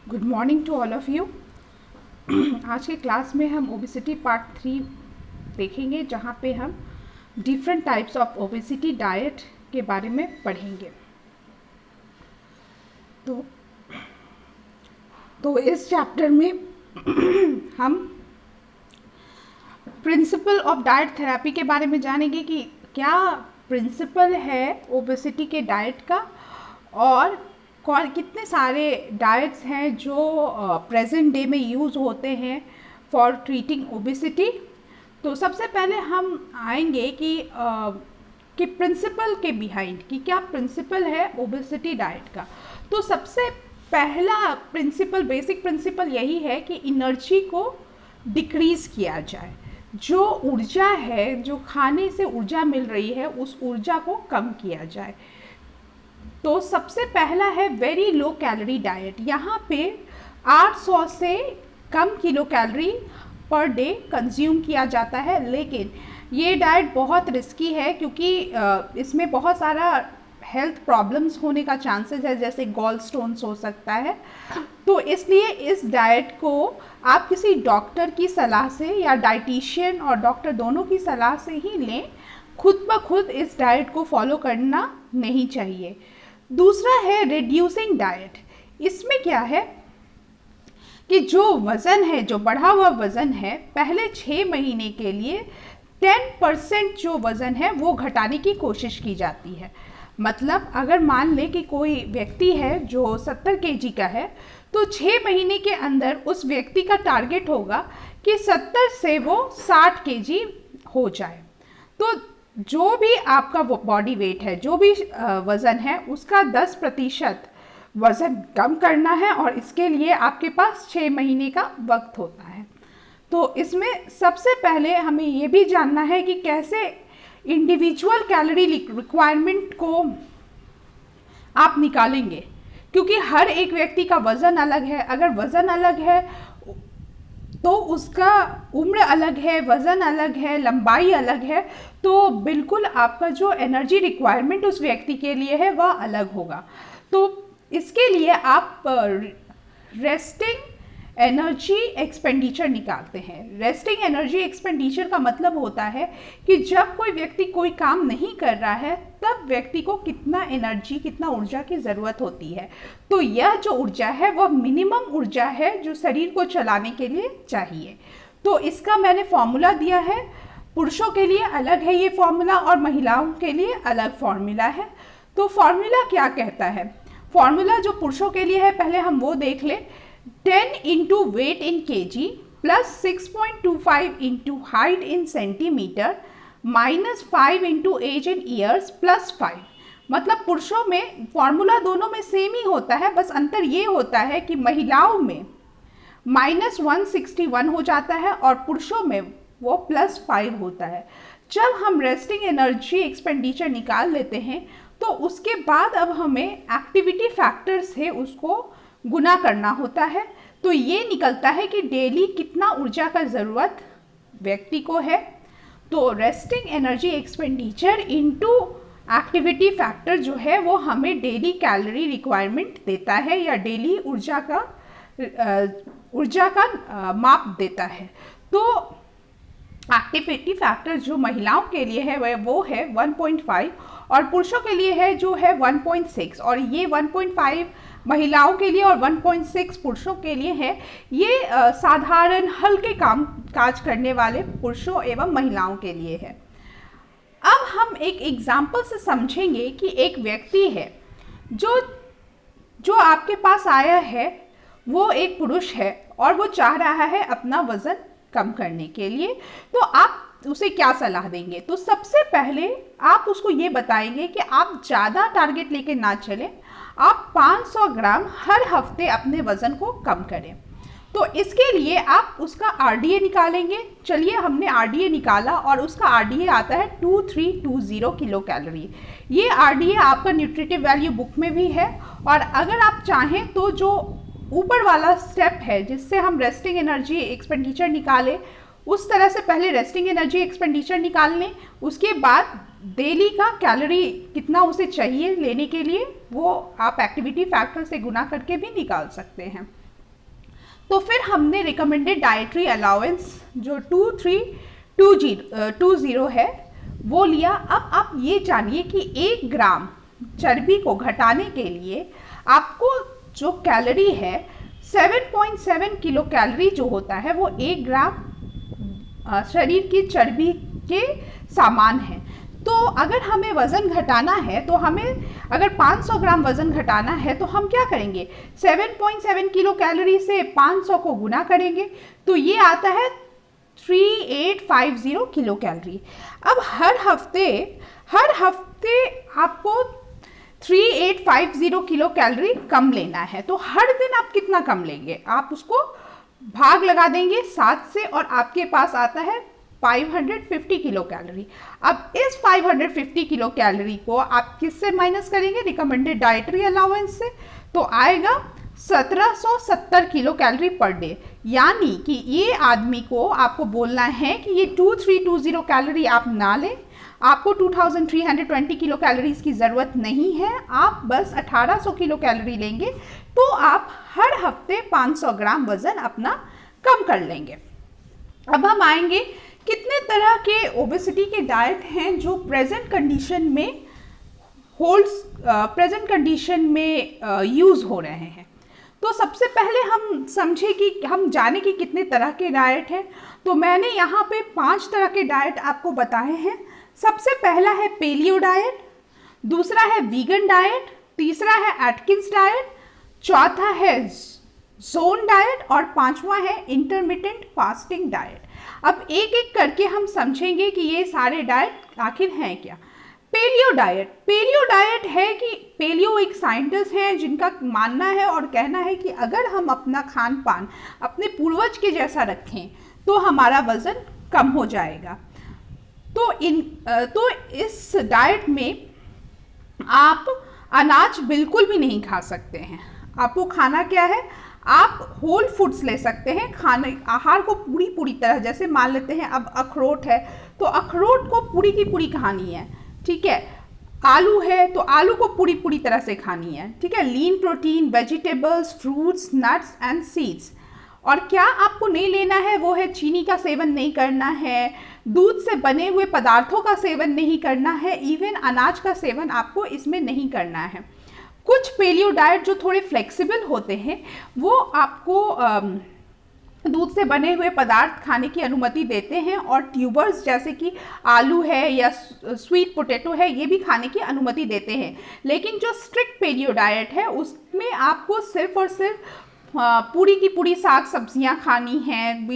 Good morning to all of you. आज के class में हम ओबेसिटी पार्ट 3 देखेंगे, जहाँ पे हम different types of obesity diet के बारे में पढ़ेंगे। तो इस चैप्टर में हम प्रिंसिपल ऑफ डाइट थेरेपी के बारे में जानेंगे कि क्या प्रिंसिपल है ओबेसिटी के डाइट का, और कौन कितने सारे डाइट्स हैं जो प्रेजेंट डे में यूज़ होते हैं फॉर ट्रीटिंग ओबेसिटी। तो सबसे पहले हम आएंगे कि प्रिंसिपल के बिहाइंड कि क्या प्रिंसिपल है ओबेसिटी डाइट का। तो सबसे पहला प्रिंसिपल, बेसिक प्रिंसिपल यही है कि एनर्जी को डिक्रीज़ किया जाए। जो ऊर्जा है, जो खाने से ऊर्जा मिल रही है, उस ऊर्जा को कम किया जाए। तो सबसे पहला है वेरी लो कैलोरी डाइट। यहाँ पे 800 से कम kilo calorie per day consume किया जाता है, लेकिन ये डाइट बहुत रिस्की है क्योंकि इसमें बहुत सारा हेल्थ प्रॉब्लम्स होने का चांसेस है, जैसे गॉल स्टोन्स हो सकता है। तो इसलिए इस डाइट को आप किसी डॉक्टर की सलाह से या डाइटिशियन और डॉक्टर दोनों की सलाह से ही लें। खुद ब खुद इस डाइट को फॉलो करना नहीं चाहिए। दूसरा है रिड्यूसिंग डाइट। इसमें क्या है कि जो वज़न है, जो बढ़ा हुआ वज़न है, पहले 6 महीने के लिए 10% जो वज़न है वो घटाने की कोशिश की जाती है। मतलब अगर मान ले कि कोई व्यक्ति है जो 70 केजी का है, तो 6 महीने के अंदर उस व्यक्ति का टारगेट होगा कि 70 से वो 60 केजी हो जाए। तो जो भी आपका बॉडी वेट है, जो भी वज़न है, उसका 10% वज़न कम करना है, और इसके लिए आपके पास 6 महीने का वक्त होता है। तो इसमें सबसे पहले हमें ये भी जानना है कि कैसे इंडिविजुअल कैलोरी रिक्वायरमेंट को आप निकालेंगे, क्योंकि हर एक व्यक्ति का वज़न अलग है। अगर वज़न अलग है तो उसका उम्र अलग है, वज़न अलग है, लंबाई अलग है, तो बिल्कुल आपका जो एनर्जी रिक्वायरमेंट उस व्यक्ति के लिए है वह अलग होगा। तो इसके लिए आप रेस्टिंग एनर्जी एक्सपेंडिचर निकालते हैं। रेस्टिंग एनर्जी एक्सपेंडिचर का मतलब होता है कि जब कोई व्यक्ति कोई काम नहीं कर रहा है, तब व्यक्ति को कितना एनर्जी, कितना ऊर्जा की ज़रूरत होती है। तो यह जो ऊर्जा है वह मिनिमम ऊर्जा है जो शरीर को चलाने के लिए चाहिए। तो इसका मैंने फॉर्मूला दिया है। पुरुषों के लिए अलग है ये फॉर्मूला और महिलाओं के लिए अलग फॉर्मूला है। तो फॉर्मूला क्या कहता है? फॉर्मूला जो पुरुषों के लिए है, पहले हम वो देख लें। 10 into weight in KG plus 6.25 into height in centimetre minus 5 into age in years plus 5। मतलब पुरुषों में फॉर्मूला दोनों में सेम ही होता है, बस अंतर ये होता है कि महिलाओं में -161 हो जाता है और पुरुषों में वो +5 होता है। जब हम रेस्टिंग एनर्जी एक्सपेंडिचर निकाल लेते हैं, तो उसके बाद अब हमें एक्टिविटी फैक्टर से उसको गुना करना होता है। तो ये निकलता है कि डेली कितना ऊर्जा का ज़रूरत व्यक्ति को है। तो resting energy expenditure into activity factor जो है वो हमें डेली कैलोरी रिक्वायरमेंट देता है, या डेली ऊर्जा का माप देता है। तो एक्टिविटी फैक्टर जो महिलाओं के लिए है वो है 1.5 और पुरुषों के लिए है जो है 1.6, और ये 1.5 महिलाओं के लिए और 1.6 पुरुषों के लिए है। ये साधारण हल्के काम काज करने वाले पुरुषों एवं महिलाओं के लिए है। अब हम एक एग्जाम्पल से समझेंगे कि एक व्यक्ति है जो आपके पास आया है, वो एक पुरुष है और वो चाह रहा है अपना वज़न कम करने के लिए। तो आप उसे क्या सलाह देंगे? तो सबसे पहले आप उसको ये बताएंगे कि आप ज़्यादा टारगेट लेके ना चलें, आप 500 ग्राम हर हफ्ते अपने वज़न को कम करें। तो इसके लिए आप उसका RDA निकालेंगे। चलिए, हमने RDA निकाला और उसका RDA आता है 2320 किलो कैलोरी। ये RDA आपका न्यूट्रिटिव वैल्यू बुक में भी है, और अगर आप चाहें तो जो ऊपर वाला स्टेप है जिससे हम रेस्टिंग एनर्जी एक्सपेंडिचर निकालें, उस तरह से पहले रेस्टिंग एनर्जी एक्सपेंडिचर निकाल लें, उसके बाद डेली का कैलोरी कितना उसे चाहिए लेने के लिए वो आप एक्टिविटी फैक्टर से गुना करके भी निकाल सकते हैं। तो फिर हमने रिकमेंडेड डाइटरी अलाउंस जो 2320 है वो लिया। अब आप ये जानिए कि 1 ग्राम चर्बी को घटाने के लिए आपको जो कैलोरी है 7.7 किलो कैलोरी जो होता है वो 1 ग्राम शरीर की चर्बी के सामान है। तो अगर हमें वज़न घटाना है तो हमें अगर 500 ग्राम वज़न घटाना है तो हम क्या करेंगे, 7.7 किलो कैलोरी से 500 को गुना करेंगे तो ये आता है 3850 किलो कैलोरी। अब हर हफ्ते आपको 3850 किलो कैलोरी कम लेना है। तो हर दिन आप कितना कम लेंगे, आप उसको भाग लगा देंगे 7 से और आपके पास आता है 550 किलो कैलोरी। अब इस 550 किलो कैलोरी को आप किससे माइनस करेंगे, रिकमेंडेड डाइटरी अलाउंस से, तो आएगा 1770 किलो कैलोरी पर डे। यानी कि ये आदमी को आपको बोलना है कि ये 2320 कैलोरी आप ना लें, आपको 2320 किलो कैलोरीज की ज़रूरत नहीं है, आप बस 1800 किलो कैलोरी लेंगे तो आप हर हफ्ते 500 ग्राम वज़न अपना कम कर लेंगे। अब हम आएंगे कितने तरह के ओबेसिटी के डाइट हैं जो प्रेजेंट कंडीशन में यूज़ हो रहे हैं। तो सबसे पहले हम समझे कि हम जाने कि कितने तरह के डाइट हैं। तो मैंने यहाँ पे 5 तरह के डाइट आपको बताए हैं। सबसे पहला है पेलियो डाइट, दूसरा है वीगन डाइट, तीसरा है एटकिंस डाइट, चौथा है जोन डाइट और पांचवा है इंटरमिटेंट फास्टिंग डाइट। अब एक एक करके हम समझेंगे कि ये सारे डाइट आखिर हैं क्या। पेलियो डाइट है कि पेलियो एक साइंटिस्ट हैं जिनका मानना है और कहना है कि अगर हम अपना खान पान अपने पूर्वज के जैसा रखें तो हमारा वज़न कम हो जाएगा। तो इस डाइट में आप अनाज बिल्कुल भी नहीं खा सकते हैं। आपको खाना क्या है, आप होल फूड्स ले सकते हैं, खाने आहार को पूरी तरह, जैसे मान लेते हैं अब अखरोट है तो अखरोट को पूरी की पूरी खानी है, ठीक है। आलू है तो आलू को पूरी तरह से खानी है, ठीक है। Lean protein, vegetables, fruits, nuts and seeds. और क्या आपको नहीं लेना है वो है चीनी का सेवन नहीं करना है, दूध से बने हुए पदार्थों का सेवन नहीं करना है, इवन अनाज का सेवन आपको इसमें नहीं करना है। कुछ पेलियो डाइट जो थोड़े फ्लेक्सिबल होते हैं वो आपको दूध से बने हुए पदार्थ खाने की अनुमति देते हैं और ट्यूबर्स जैसे कि आलू है या स्वीट पोटैटो है ये भी खाने की अनुमति देते हैं। लेकिन जो स्ट्रिक्ट पेलियो डाइट है उसमें आपको सिर्फ और सिर्फ पूरी की पूरी साग सब्जियां खानी हैं,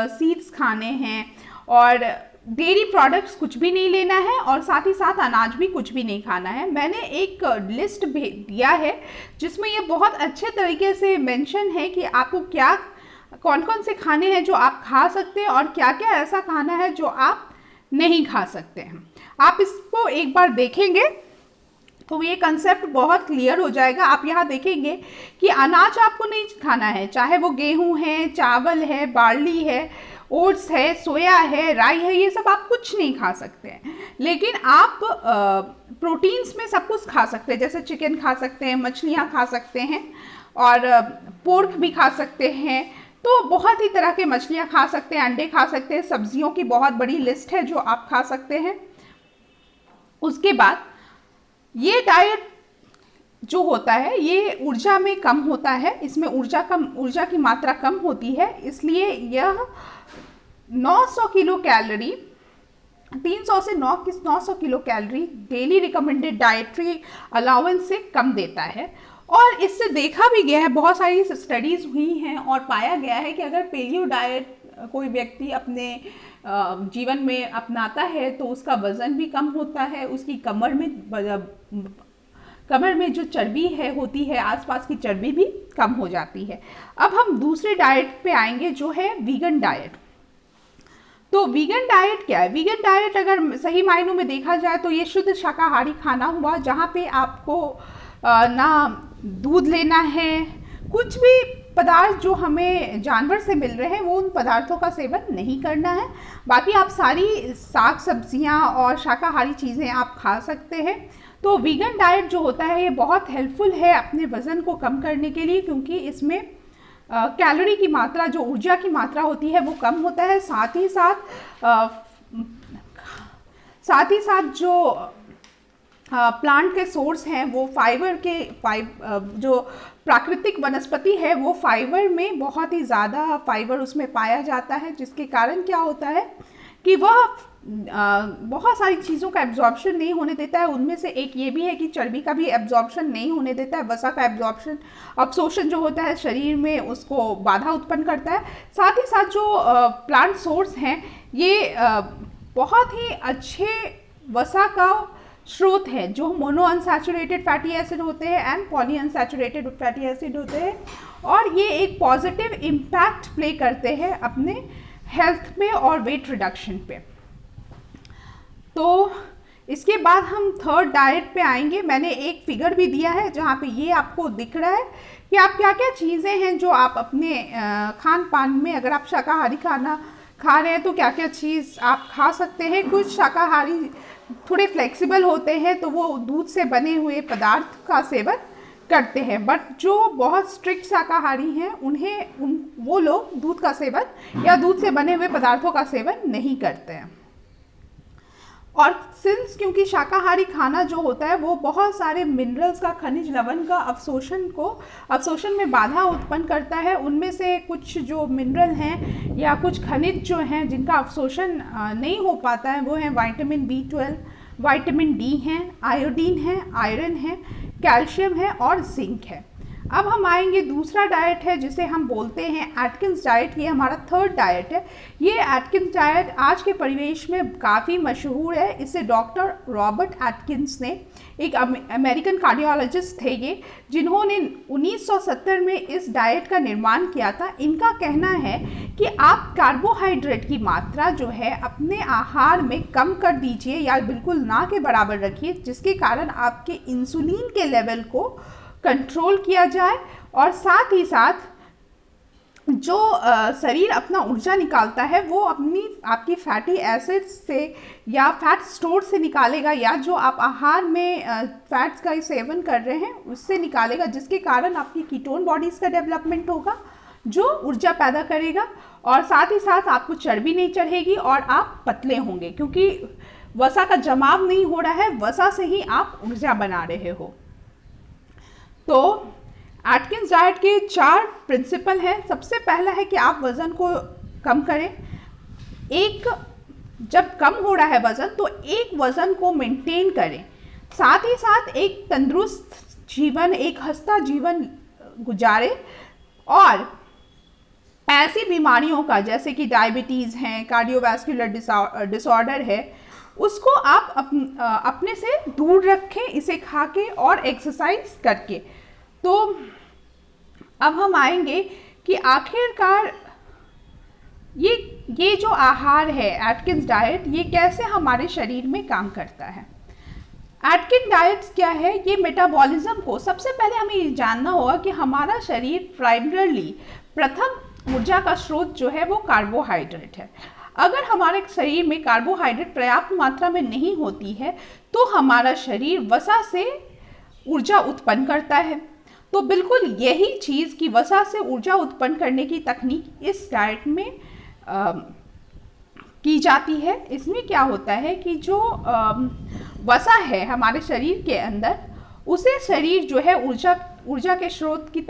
सीड्स खाने हैं और डेयरी प्रोडक्ट्स कुछ भी नहीं लेना है और साथ ही साथ अनाज भी कुछ भी नहीं खाना है। मैंने एक लिस्ट दिया है जिसमें ये बहुत अच्छे तरीके से मेंशन है कि आपको क्या कौन कौन से खाने हैं जो आप खा सकते हैं और क्या क्या ऐसा खाना है जो आप नहीं खा सकते हैं। आप इसको एक बार देखेंगे तो ये कंसेप्ट बहुत क्लियर हो जाएगा। आप यहाँ देखेंगे कि अनाज आपको नहीं खाना है, चाहे वो गेहूं है, चावल है, बार्ली है, ओट्स है, सोया है, राई है, ये सब आप कुछ नहीं खा सकते हैं। लेकिन आप प्रोटीन्स में सब कुछ खा सकते हैं, जैसे चिकन खा सकते हैं, मछलियाँ खा सकते हैं और पोर्क भी खा सकते हैं। तो बहुत ही तरह के मछलियाँ खा सकते हैं, अंडे खा सकते हैं, सब्जियों की बहुत बड़ी लिस्ट है जो आप खा सकते हैं। उसके बाद ये डाइट जो होता है ये ऊर्जा में कम होता है, इसमें ऊर्जा की मात्रा कम होती है, इसलिए यह 900 किलो कैलोरी 300 से 900 kilo calorie daily recommended dietary allowance से कम देता है। और इससे देखा भी गया है, बहुत सारी स्टडीज़ हुई हैं और पाया गया है कि अगर पेलियो डाइट कोई व्यक्ति अपने जीवन में अपनाता है तो उसका वज़न भी कम होता है, उसकी कमर में जो चर्बी होती है आसपास की चर्बी भी कम हो जाती है। अब हम दूसरे डाइट पे आएंगे जो है वीगन डाइट। तो वीगन डाइट क्या है? वीगन डाइट अगर सही मायनों में देखा जाए तो ये शुद्ध शाकाहारी खाना हुआ जहाँ पे आपको ना दूध लेना है, कुछ भी पदार्थ जो हमें जानवर से मिल रहे हैं वो उन पदार्थों का सेवन नहीं करना है। बाकी आप सारी साग सब्जियां और शाकाहारी चीज़ें आप खा सकते हैं। तो वीगन डाइट जो होता है ये बहुत हेल्पफुल है अपने वज़न को कम करने के लिए, क्योंकि इसमें कैलोरी की मात्रा, जो ऊर्जा की मात्रा होती है वो कम होता है। साथ ही साथ जो प्लांट के सोर्स हैं वो जो प्राकृतिक वनस्पति है वो फाइबर में बहुत ही ज़्यादा फाइबर उसमें पाया जाता है, जिसके कारण क्या होता है कि वह बहुत सारी चीज़ों का एब्जॉर्प्शन नहीं होने देता है। उनमें से एक ये भी है कि चर्बी का भी एब्जॉर्प्शन नहीं होने देता है, वसा का अब्सॉर्प्शन जो होता है शरीर में उसको बाधा उत्पन्न करता है। साथ ही साथ जो प्लांट सोर्स हैं ये बहुत ही अच्छे वसा का स्रोत है, जो मोनो अनसैचुरेटेड फैटी एसिड होते हैं and poly unsaturated fatty acid होते हैं, और ये एक पॉजिटिव इम्पैक्ट प्ले करते हैं अपने हेल्थ में और वेट रिडक्शन पे। तो इसके बाद हम थर्ड डाइट पे आएंगे। मैंने एक फिगर भी दिया है जहाँ पे ये आपको दिख रहा है कि आप क्या क्या चीज़ें हैं जो आप अपने खान पान में, अगर आप शाकाहारी खाना खा रहे हैं तो क्या क्या चीज़ आप खा सकते हैं। कुछ शाकाहारी थोड़े फ्लेक्सिबल होते हैं तो वो दूध से बने हुए पदार्थ का सेवन करते हैं, बट जो बहुत स्ट्रिक्ट शाकाहारी हैं वो लोग दूध का सेवन या दूध से बने हुए पदार्थों का सेवन नहीं करते हैं। और क्योंकि शाकाहारी खाना जो होता है वो बहुत सारे मिनरल्स का, खनिज लवण का अवशोषण में बाधा उत्पन्न करता है। उनमें से कुछ जो मिनरल हैं या कुछ खनिज जो हैं जिनका अवशोषण नहीं हो पाता है वो हैं विटामिन B12, विटामिन D हैं, आयोडीन है, आयरन है, कैल्शियम है और जिंक है। अब हम आएंगे, दूसरा डाइट है जिसे हम बोलते हैं एटकिंस डाइट। ये हमारा थर्ड डाइट है। ये एटकिंस डाइट आज के परिवेश में काफ़ी मशहूर है। इसे डॉक्टर रॉबर्ट एटकिंस ने, एक अमेरिकन कार्डियोलॉजिस्ट थे ये, जिन्होंने 1970 में इस डाइट का निर्माण किया था। इनका कहना है कि आप कार्बोहाइड्रेट की मात्रा जो है अपने आहार में कम कर दीजिए या बिल्कुल ना के बराबर रखिए, जिसके कारण आपके इंसुलिन के लेवल को कंट्रोल किया जाए, और साथ ही साथ जो शरीर अपना ऊर्जा निकालता है वो आपकी फैटी एसिड से या फैट स्टोर से निकालेगा, या जो आप आहार में फैट्स का सेवन कर रहे हैं उससे निकालेगा, जिसके कारण आपकी कीटोन बॉडीज़ का डेवलपमेंट होगा जो ऊर्जा पैदा करेगा, और साथ ही साथ आपको चर्बी नहीं चढ़ेगी और आप पतले होंगे, क्योंकि वसा का जमाव नहीं हो रहा है, वसा से ही आप ऊर्जा बना रहे हो। तो एटकिंस डाइट के 4 प्रिंसिपल हैं। सबसे पहला है कि आप वज़न को कम करें। जब कम हो रहा है वज़न तो एक वज़न को मेंटेन करें, साथ ही साथ एक तंदुरुस्त जीवन, एक हंसता जीवन गुजारें, और ऐसी बीमारियों का जैसे कि डायबिटीज़ हैं, कार्डियोवैस्कुलर डिसऑर्डर है, उसको आप अपने से दूर रखें, इसे खा के और एक्सरसाइज करके। तो अब हम आएंगे कि आखिरकार ये जो आहार है एटकिंस डाइट, ये कैसे हमारे शरीर में काम करता है। एटकिंस डाइट क्या है? ये मेटाबॉलिज्म को, सबसे पहले हमें ये जानना होगा कि हमारा शरीर प्राइमरली, प्रथम ऊर्जा का स्रोत जो है वो कार्बोहाइड्रेट है। अगर हमारे शरीर में कार्बोहाइड्रेट पर्याप्त मात्रा में नहीं होती है तो हमारा शरीर वसा से ऊर्जा उत्पन्न करता है। तो बिल्कुल यही चीज़ कि वसा से ऊर्जा उत्पन्न करने की तकनीक इस डाइट में की जाती है। इसमें क्या होता है कि जो वसा है हमारे शरीर के अंदर, उसे शरीर जो है ऊर्जा के स्रोत की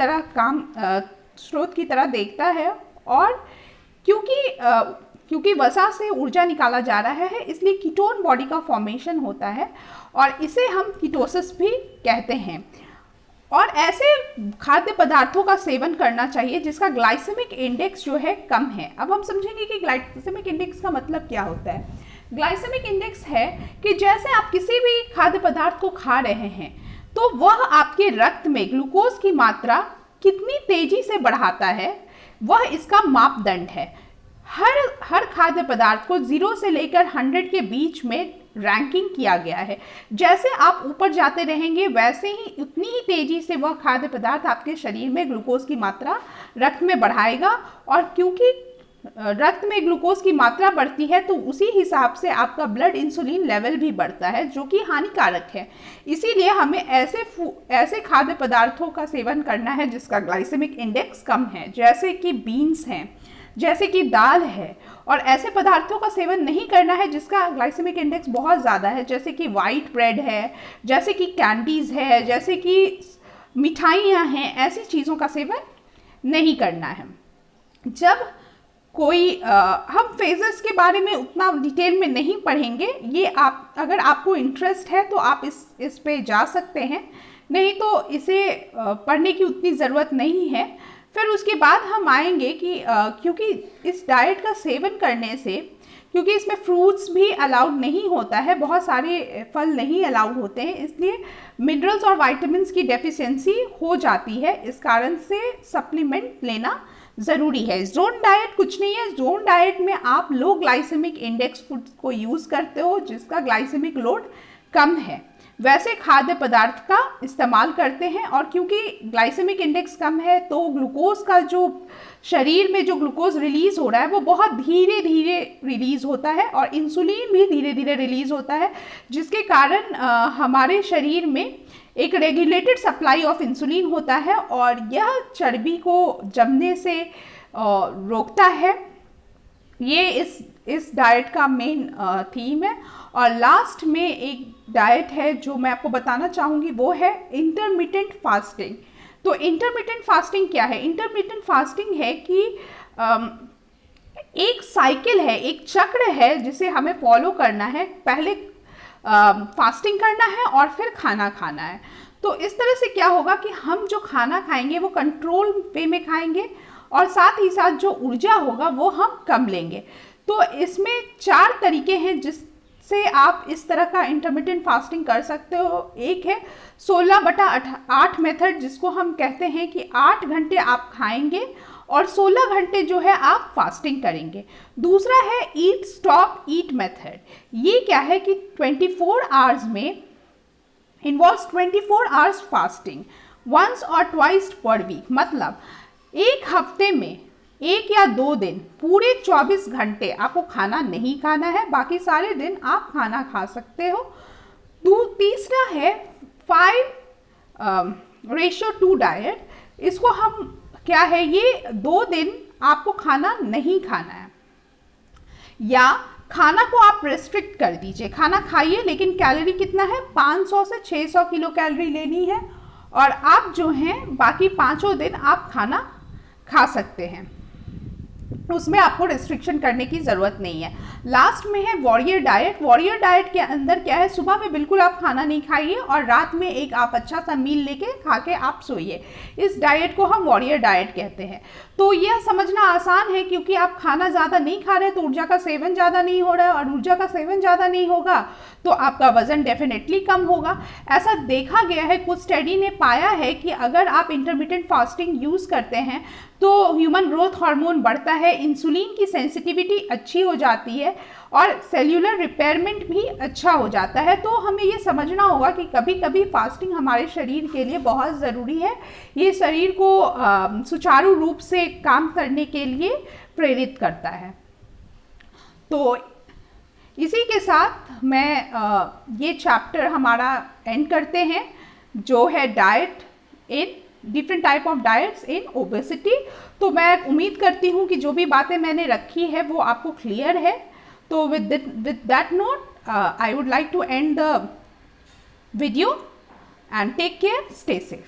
तरह देखता है, और क्योंकि वसा से ऊर्जा निकाला जा रहा है इसलिए कीटोन बॉडी का फॉर्मेशन होता है, और इसे हम कीटोसिस भी कहते हैं। और ऐसे खाद्य पदार्थों का सेवन करना चाहिए जिसका ग्लाइसेमिक इंडेक्स जो है कम है। अब हम समझेंगे कि ग्लाइसेमिक इंडेक्स का मतलब क्या होता है। ग्लाइसेमिक इंडेक्स है कि जैसे आप किसी भी खाद्य पदार्थ को खा रहे हैं तो वह आपके रक्त में ग्लूकोज की मात्रा कितनी तेजी से बढ़ाता है, वह इसका मापदंड है। हर खाद्य पदार्थ को 0 से लेकर 100 के बीच में रैंकिंग किया गया है। जैसे आप ऊपर जाते रहेंगे वैसे ही उतनी ही तेजी से वह खाद्य पदार्थ आपके शरीर में ग्लूकोज की मात्रा रक्त में बढ़ाएगा, और क्योंकि रक्त में ग्लूकोज की मात्रा बढ़ती है तो उसी हिसाब से आपका ब्लड इंसुलिन लेवल भी बढ़ता है, जो कि हानिकारक है। इसीलिए हमें ऐसे खाद्य पदार्थों का सेवन करना है जिसका ग्लाइसेमिक इंडेक्स कम है, जैसे कि बीन्स हैं, जैसे कि दाल है, और ऐसे पदार्थों का सेवन नहीं करना है जिसका ग्लाइसेमिक इंडेक्स बहुत ज़्यादा है, जैसे कि वाइट ब्रेड है, जैसे कि कैंडीज़ है, जैसे कि मिठाइयाँ हैं। ऐसी चीज़ों का सेवन नहीं करना है। जब कोई हम फेजेस के बारे में उतना डिटेल में नहीं पढ़ेंगे, ये आप अगर आपको इंटरेस्ट है तो आप इस पे जा सकते हैं, नहीं तो इसे पढ़ने की उतनी ज़रूरत नहीं है। फिर उसके बाद हम आएंगे कि क्योंकि इस डाइट का सेवन करने से, क्योंकि इसमें फ्रूट्स भी अलाउड नहीं होता है, बहुत सारे फल नहीं अलाउड होते हैं, इसलिए मिनरल्स और वाइटामिन की डेफिशिएंसी हो जाती है। इस कारण से सप्लीमेंट लेना ज़रूरी है। जोन डाइट कुछ नहीं है। जोन डाइट में आप लो ग्लाइसेमिक इंडेक्स फूड को यूज़ करते हो जिसका ग्लाइसेमिक लोड कम है, वैसे खाद्य पदार्थ का इस्तेमाल करते हैं। और क्योंकि ग्लाइसेमिक इंडेक्स कम है तो ग्लूकोज का जो शरीर में जो ग्लूकोज रिलीज़ हो रहा है वो बहुत धीरे धीरे रिलीज़ होता है, और इंसुलिन भी धीरे धीरे रिलीज़ होता है, जिसके कारण हमारे शरीर में एक रेगुलेटेड सप्लाई ऑफ इंसुलिन होता है, और यह चर्बी को जमने से रोकता है। ये इस डाइट का मेन थीम है। और लास्ट में एक डाइट है जो मैं आपको बताना चाहूँगी, वो है इंटरमिटेंट फास्टिंग। तो इंटरमिटेंट फास्टिंग क्या है? इंटरमिटेंट फास्टिंग है कि एक साइकिल है, एक चक्र है जिसे हमें फॉलो करना है। पहले फास्टिंग करना है और फिर खाना खाना है। तो इस तरह से क्या होगा कि हम जो खाना खाएंगे वो कंट्रोल वे में खाएंगे, और साथ ही साथ जो ऊर्जा होगा वो हम कम लेंगे। तो इसमें 4 तरीके हैं जिससे आप इस तरह का इंटरमिटेंट फास्टिंग कर सकते हो। एक है 16/8 मेथड, जिसको हम कहते हैं कि 8 घंटे आप खाएंगे और 16 घंटे जो है आप फास्टिंग करेंगे। दूसरा है ईट स्टॉप ईट मेथड। ये क्या है कि 24 आवर्स में इन्वॉल्व्स 24 आवर्स फास्टिंग वंस और ट्वाइस पर वीक। मतलब एक हफ्ते में 1 या 2 दिन पूरे 24 घंटे आपको खाना नहीं खाना है, बाकी सारे दिन आप खाना खा सकते हो। तीसरा है 5:2 डाइट। इसको हम क्या है, ये 2 दिन आपको खाना नहीं खाना है, या खाना को आप रेस्ट्रिक्ट कर दीजिए। खाना खाइए लेकिन कैलोरी कितना है, 500 से 600 किलो कैलोरी लेनी है, और आप जो हैं बाकी 5 दिन आप खाना खा सकते हैं, उसमें आपको रेस्ट्रिक्शन करने की ज़रूरत नहीं है। लास्ट में है वॉरियर डाइट। वॉरियर डाइट के अंदर क्या है, सुबह में बिल्कुल आप खाना नहीं खाइए और रात में एक आप अच्छा सा मील लेके खा के आप सोइए। इस डाइट को हम वॉरियर डाइट कहते हैं। तो यह समझना आसान है, क्योंकि आप खाना ज़्यादा नहीं खा रहे तो ऊर्जा का सेवन ज़्यादा नहीं हो रहा है, और ऊर्जा का सेवन ज़्यादा नहीं होगा तो आपका वज़न डेफिनेटली कम होगा। ऐसा देखा गया है, कुछ स्टडी ने पाया है कि अगर आप इंटरमिटेंट फास्टिंग यूज़ करते हैं तो ह्यूमन ग्रोथ हार्मोन बढ़ता है, इंसुलिन की सेंसिटिविटी अच्छी हो जाती है, और सेल्यूलर रिपेयरमेंट भी अच्छा हो जाता है। तो हमें ये समझना होगा कि कभी कभी फास्टिंग हमारे शरीर के लिए बहुत ज़रूरी है। ये शरीर को सुचारू रूप से काम करने के लिए प्रेरित करता है। तो इसी के साथ मैं ये चैप्टर हमारा एंड करते हैं, जो है diet in different type of diets in obesity. तो मैं उम्मीद करती हूँ कि जो भी बातें मैंने रखी है वो आपको क्लियर है। तो with that note, I would like to end the video, and take care, stay safe.